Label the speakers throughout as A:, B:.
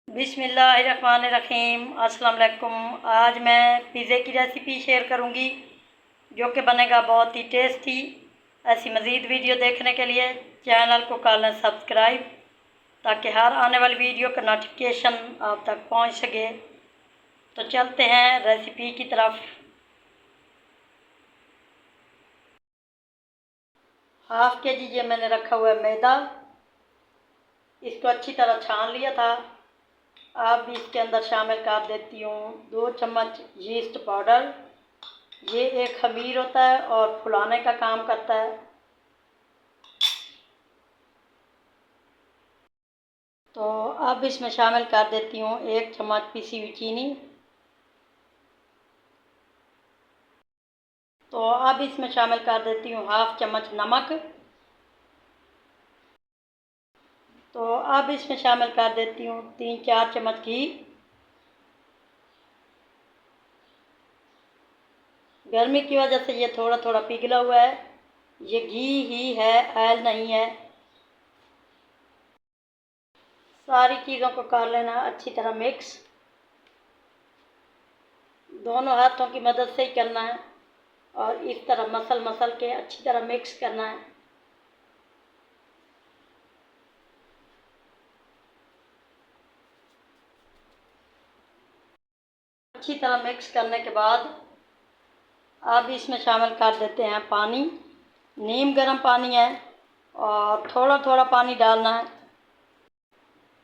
A: बिस्मिल्लाहिर्रहमानिर्रहीम। अस्सलाम वालेकुम। आज मैं पिज़्ज़े की रेसिपी शेयर करूंगी जो कि बनेगा बहुत ही टेस्टी। ऐसी मज़ीद वीडियो देखने के लिए चैनल को कर लें सब्सक्राइब ताकि हर आने वाली वीडियो का नोटिफिकेशन आप तक पहुंच सके। तो चलते हैं रेसिपी की तरफ। हाफ़ के जी ये मैंने रखा हुआ है मैदा। इसको अच्छी तरह छान लिया था। अब भी इसके अंदर शामिल कर देती हूँ 2 चम्मच यीस्ट पाउडर। ये एक खमीर होता है और फुलाने का काम करता है। तो अब इसमें शामिल कर देती हूँ 1 चम्मच पिसी हुई चीनी। तो अब इसमें शामिल कर देती हूँ हाफ़ चम्मच नमक। तो अब इसमें शामिल कर देती हूँ 3-4 चम्मच घी। गर्मी की वजह से ये थोड़ा थोड़ा पिघला हुआ है। ये घी ही है, ऑयल नहीं है। सारी चीज़ों को कर लेना अच्छी तरह मिक्स। दोनों हाथों की मदद से ही करना है और इस तरह मसल के अच्छी तरह मिक्स करना है। अच्छी तरह मिक्स करने के बाद अब इसमें शामिल कर देते हैं पानी। नीम गर्म पानी है और थोड़ा थोड़ा पानी डालना है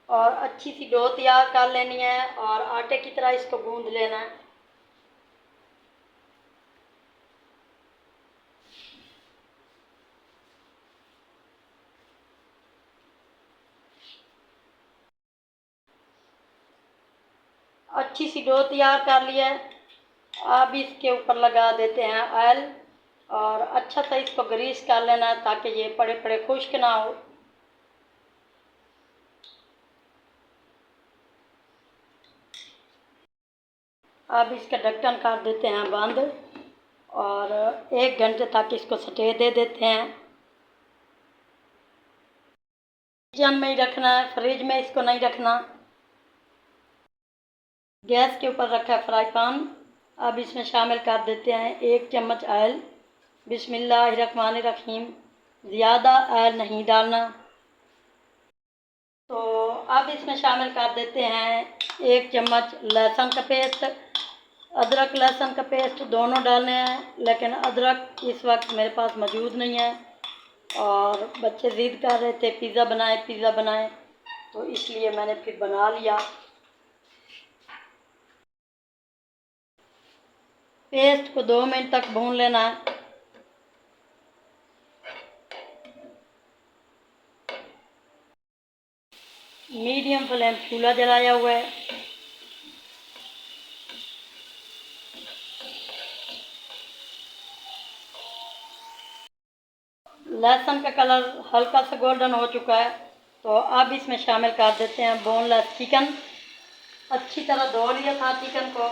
A: और अच्छी सी डो तैयार कर लेनी है और आटे की तरह इसको गूंद लेना है। अच्छी सी डो तैयार कर लिया है। अब इसके ऊपर लगा देते हैं ऑयल और अच्छा सा इसको ग्रीस कर लेना है ताकि ये पड़े पड़े खुश्क ना हो। अब इसका ढक्कन कर देते हैं बंद और 1 घंटे तक इसको सटे दे देते हैं। किचन में ही रखना है, फ्रिज में इसको नहीं रखना। गैस के ऊपर रखा है फ्राई पैन। अब इसमें शामिल कर देते हैं 1 चम्मच ऑयल। बिस्मिल्लाहिर्रहमानिर्रहीम। ज़्यादा ऑयल नहीं डालना। तो अब इसमें शामिल कर देते हैं 1 चम्मच लहसुन का पेस्ट। अदरक लहसुन का पेस्ट दोनों डालने हैं, लेकिन अदरक इस वक्त मेरे पास मौजूद नहीं है और बच्चे ज़िद कर रहे थे पिज़्ज़ा बनाएं, तो इसलिए मैंने फिर बना लिया। पेस्ट को 2 मिनट तक भून लेना है। मीडियम फ्लेम चूल्हा जलाया हुआ है। लहसुन का कलर हल्का सा गोल्डन हो चुका है। तो अब इसमें शामिल कर देते हैं बोनलेस चिकन। अच्छी तरह धो लिया था चिकन को।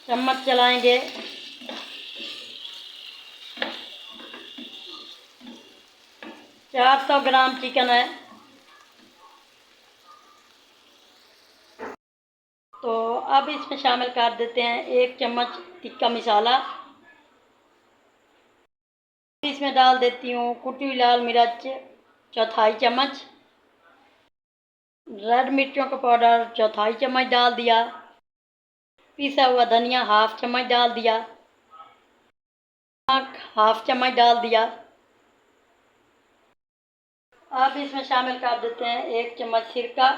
A: चम्मच चलाएंगे। 400 ग्राम चिकन है। तो अब इसमें शामिल कर देते हैं 1 चम्मच टिक्का मसाला। इसमें डाल देती हूँ कुटी हुई लाल मिर्च 1/4 चम्मच। रेड मिर्चों का पाउडर 1/4 चम्मच डाल दिया। पिसा हुआ धनिया 1/2 चम्मच डाल दिया। नमक 1/2 चम्मच डाल दिया। अब इसमें शामिल कर देते हैं 1 चम्मच सिरका।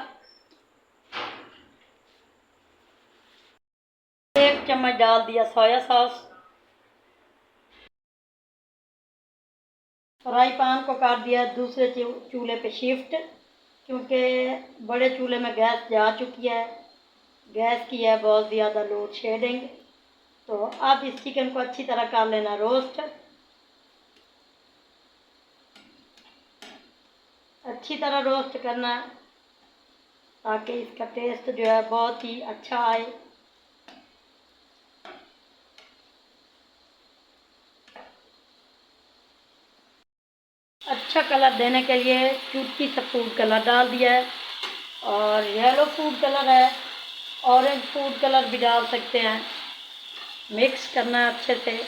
A: 1 चम्मच डाल दिया सोया सॉस। फ्राई पैन को कर दिया दूसरे चूल्हे पे शिफ्ट, क्योंकि बड़े चूल्हे में गैस जा चुकी है। गैस की है बहुत ज़्यादा लोड शेडिंग। तो अब इस चिकन को अच्छी तरह कर लेना रोस्ट। अच्छी तरह रोस्ट करना है ताकि इसका टेस्ट जो है बहुत ही अच्छा आए। अच्छा कलर देने के लिए चुटकी सा फूड कलर डाल दिया है। और येलो फूड कलर है, ऑरेंज फूड कलर भी डाल सकते हैं। मिक्स करना है अच्छे से।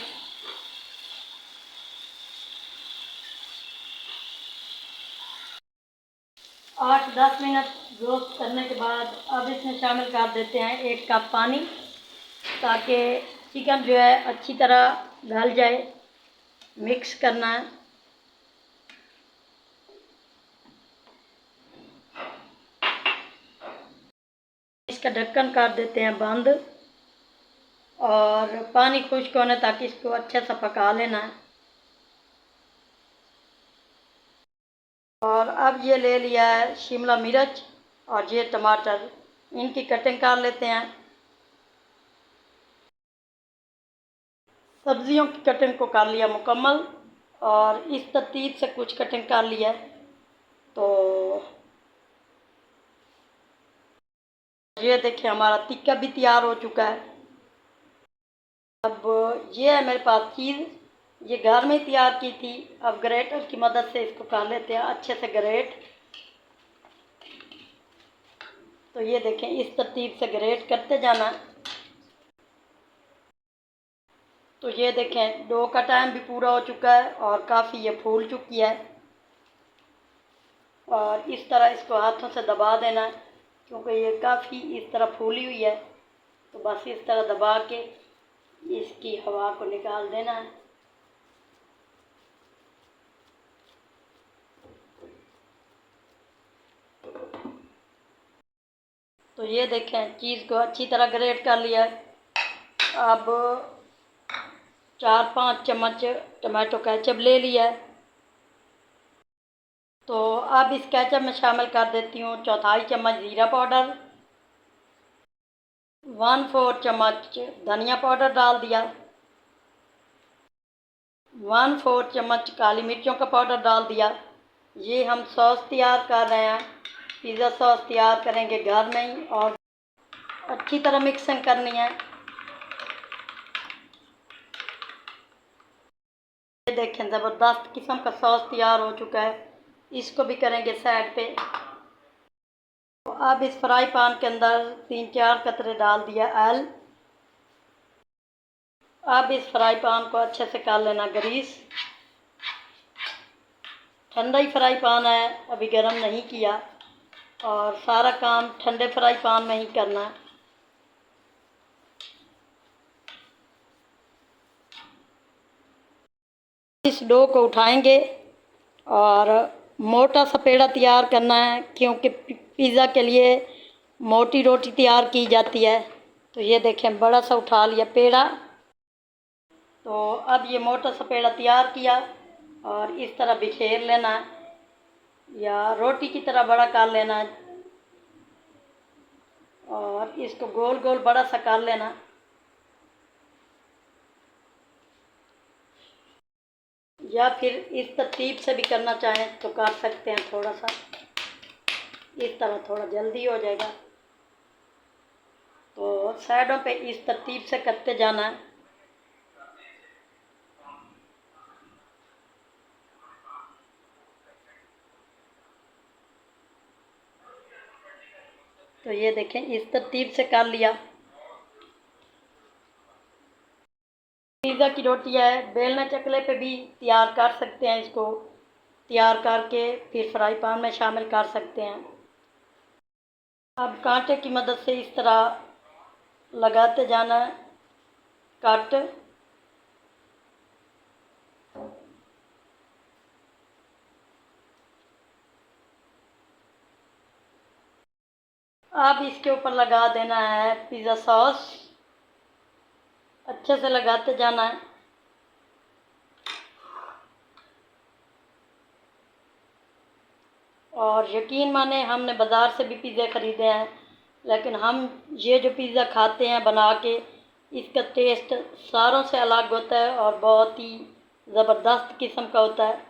A: 8-10 मिनट रोस्ट करने के बाद अब इसमें शामिल कर देते हैं 1 कप पानी, ताकि चिकन जो है अच्छी तरह गल जाए। मिक्स करना है। इसका ढक्कन कर देते हैं बंद और पानी खुश्क होने तक इसको अच्छे से पका लेना है। और अब ये ले लिया है शिमला मिर्च और ये टमाटर, इनकी कटिंग कर लेते हैं। सब्जियों की कटिंग को कर लिया मुकम्मल और इस तरतीब से कुछ कटिंग कर लिया है। तो ये देखिए हमारा टिक्का भी तैयार हो चुका है। अब ये है मेरे पास चीज़, ये घर में तैयार की थी। अब ग्रेटर की मदद से इसको कर लेते हैं अच्छे से ग्रेट। तो ये देखें इस तरतीब से ग्रेट करते जाना। तो ये देखें डो का टाइम भी पूरा हो चुका है और काफ़ी ये फूल चुकी है। और इस तरह इसको हाथों से दबा देना है, क्योंकि ये काफ़ी इस तरह फूली हुई है। तो बस इस तरह दबा के इसकी हवा को निकाल देना है। तो ये देखें चीज़ को अच्छी तरह ग्रेट कर लिया है। अब 4-5 चम्मच टमाटो केचप ले लिया है। तो अब इस केचप में शामिल कर देती हूँ 1/4 चम्मच ज़ीरा पाउडर, 1/4 चम्मच धनिया पाउडर डाल दिया, 1/4 चम्मच काली मिर्चों का पाउडर डाल दिया। ये हम सॉस तैयार कर रहे हैं, पिज़्ज़ा सॉस तैयार करेंगे घर में ही। और अच्छी तरह मिक्सिंग करनी है। ये देखें ज़बरदस्त किस्म का सॉस तैयार हो चुका है। इसको भी करेंगे साइड पे। तो अब इस फ्राई पैन के अंदर 3-4 कतरे डाल दिया ऑयल। अब इस फ्राई पैन को अच्छे से कर लेना ग्रीस। ठंडा ही फ्राई पैन है, अभी गर्म नहीं किया। और सारा काम ठंडे फ्राई पैन में ही करना है। इस डो को उठाएंगे और मोटा सा पेड़ा तैयार करना है, क्योंकि पिज़्ज़ा के लिए मोटी रोटी तैयार की जाती है। तो ये देखें बड़ा सा उठा लिया पेड़ा। तो अब ये मोटा सा पेड़ा तैयार किया और इस तरह बिखेर लेना है या रोटी की तरह बड़ा कर लेना है। और इसको गोल गोल बड़ा सा कर लेना। या फिर इस तरतीब से भी करना चाहें तो कर सकते हैं। थोड़ा सा इस तरह थोड़ा जल्दी हो जाएगा। तो साइडों पे इस तरतीब से करते जाना है। तो ये देखें इस तरतीब से कर लिया। पिज़्ज़ा की रोटी है, बेलने चकले पे भी तैयार कर सकते हैं। इसको तैयार करके फिर फ्राई पैन में शामिल कर सकते हैं। अब कांटे की मदद से इस तरह लगाते जाना है कट। अब इसके ऊपर लगा देना है पिज़्ज़ा सॉस, अच्छे से लगाते जाना है। और यकीन माने हमने बाज़ार से भी पिज़्ज़ा ख़रीदे हैं, लेकिन हम ये जो पिज़्ज़ा खाते हैं बना के, इसका टेस्ट सारों से अलग होता है और बहुत ही ज़बरदस्त किस्म का होता है।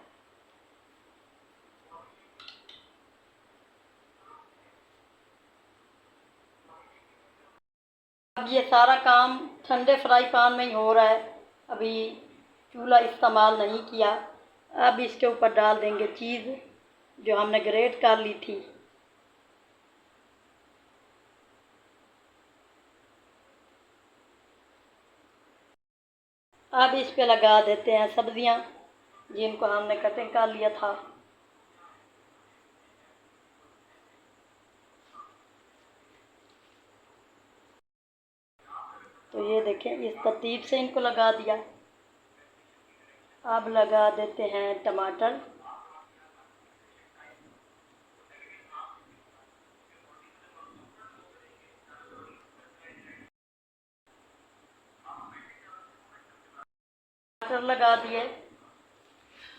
A: अब ये सारा काम ठंडे फ्राई पैन में ही हो रहा है, अभी चूल्हा इस्तेमाल नहीं किया। अब इसके ऊपर डाल देंगे चीज़ जो हमने ग्रेट कर ली थी। अब इस पे लगा देते हैं सब्जियां जिनको हमने कटिंग कर लिया था। तो ये देखें, इस तरतीब से इनको लगा दिया। अब लगा देते हैं टमाटर। टमाटर लगा दिए,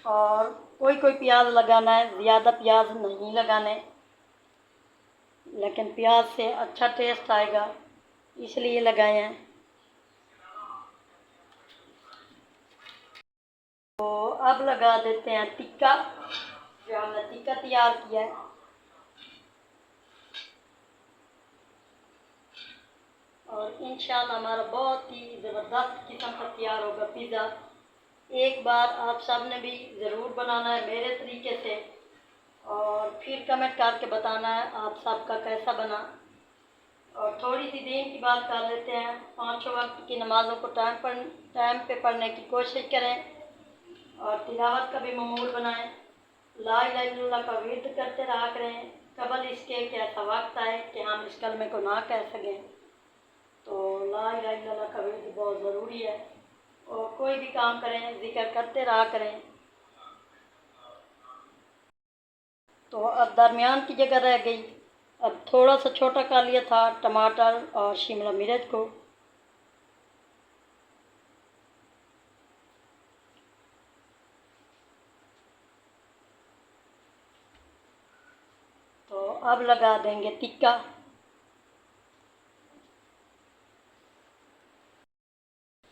A: और कोई कोई प्याज लगाना है, ज़्यादा प्याज नहीं लगाने, लेकिन प्याज से अच्छा टेस्ट आएगा इसलिए लगाए हैं। तो अब लगा देते हैं टिक्का, जो हमने टिक्का तैयार किया है। और इंशाल्लाह हमारा बहुत ही ज़बरदस्त किस्म का तैयार होगा पिज़्ज़ा। एक बार आप सब ने भी ज़रूर बनाना है मेरे तरीके से, और फिर कमेंट करके बताना है आप सबका कैसा बना। और थोड़ी सी दीन की बात कर लेते हैं। 5 वक्त की नमाज़ों को टाइम पे पढ़ने की कोशिश करें, और तिलावत का भी मामूल बनाएं। ला इलाहा इल्लल्लाह का विर्द करते रहा करें, कबल इसके कि ऐसा वक्त आए कि हम इस कलमे को ना कह सकें। तो ला इलाहा इल्लल्लाह का विर्द बहुत ज़रूरी है। और कोई भी काम करें, जिक्र करते रहा करें। तो अब दरमियान की जगह रह गई, अब थोड़ा सा छोटा कर लिया था टमाटर और शिमला मिर्च को। तो अब लगा देंगे टिक्का।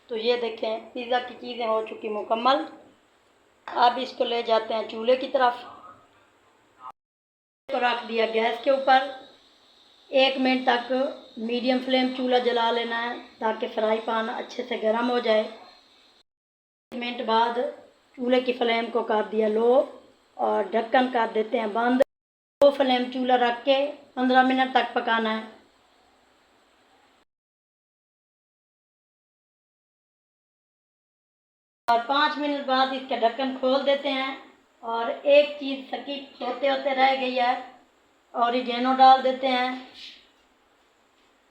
A: तो ये देखें, पिज़्ज़ा की चीज़ें हो चुकी मुकम्मल। अब इसको ले जाते हैं चूल्हे की तरफ। तो रख दिया गैस के ऊपर। 1 मिनट तक मीडियम फ्लेम चूल्हा जला लेना है ताकि फ्राई पैन अच्छे से गर्म हो जाए। 1 मिनट बाद चूल्हे की फ्लेम को कर दिया लो, और ढक्कन कर देते हैं बंद। लो फ्लेम चूल्हा रख के 15 मिनट तक पकाना है। और 5 मिनट बाद इसका ढक्कन खोल देते हैं। और एक चीज़ स्किप होते होते रह गई है, ऑरिगेनो डाल देते हैं,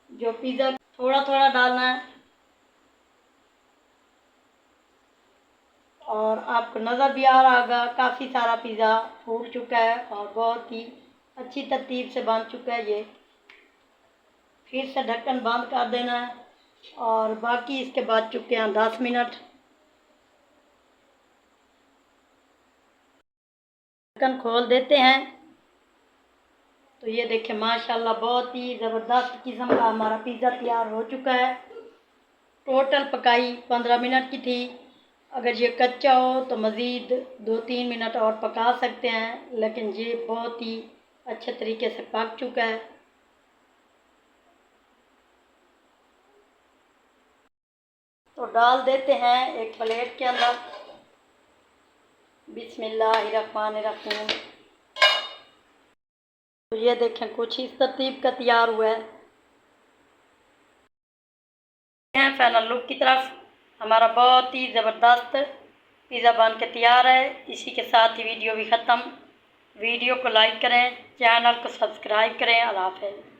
A: जो पिज़्ज़ा थोड़ा थोड़ा डालना है। और आपको नज़र भी आ रहा होगा काफ़ी सारा पिज़्ज़ा फूट चुका है और बहुत ही अच्छी तरतीब से बन चुका है ये। फिर से ढक्कन बंद कर देना है, और बाकी इसके बाद चुके हैं 10 मिनट। ढक्कन खोल देते हैं। तो ये देखें, माशाल्लाह बहुत ही ज़बरदस्त किस्म का हमारा पिज़्ज़ा तैयार हो चुका है। टोटल पकाई 15 मिनट की थी। अगर ये कच्चा हो तो मज़ीद 2-3 मिनट और पका सकते हैं, लेकिन ये बहुत ही अच्छे तरीके से पक चुका है। तो डाल देते हैं एक प्लेट के अंदर। बिस्मिल्लाहिर्रहमानिर्रहीम। तो ये देखें, कुछ इस तरतीब का तैयार हुआ है। फाइनल लुक की तरफ हमारा बहुत ही ज़बरदस्त पिज़्ज़ा बन के तैयार है। इसी के साथ ही वीडियो भी ख़त्म। वीडियो को लाइक करें, चैनल को सब्सक्राइब करें। अल्लाह हाफ़िज़।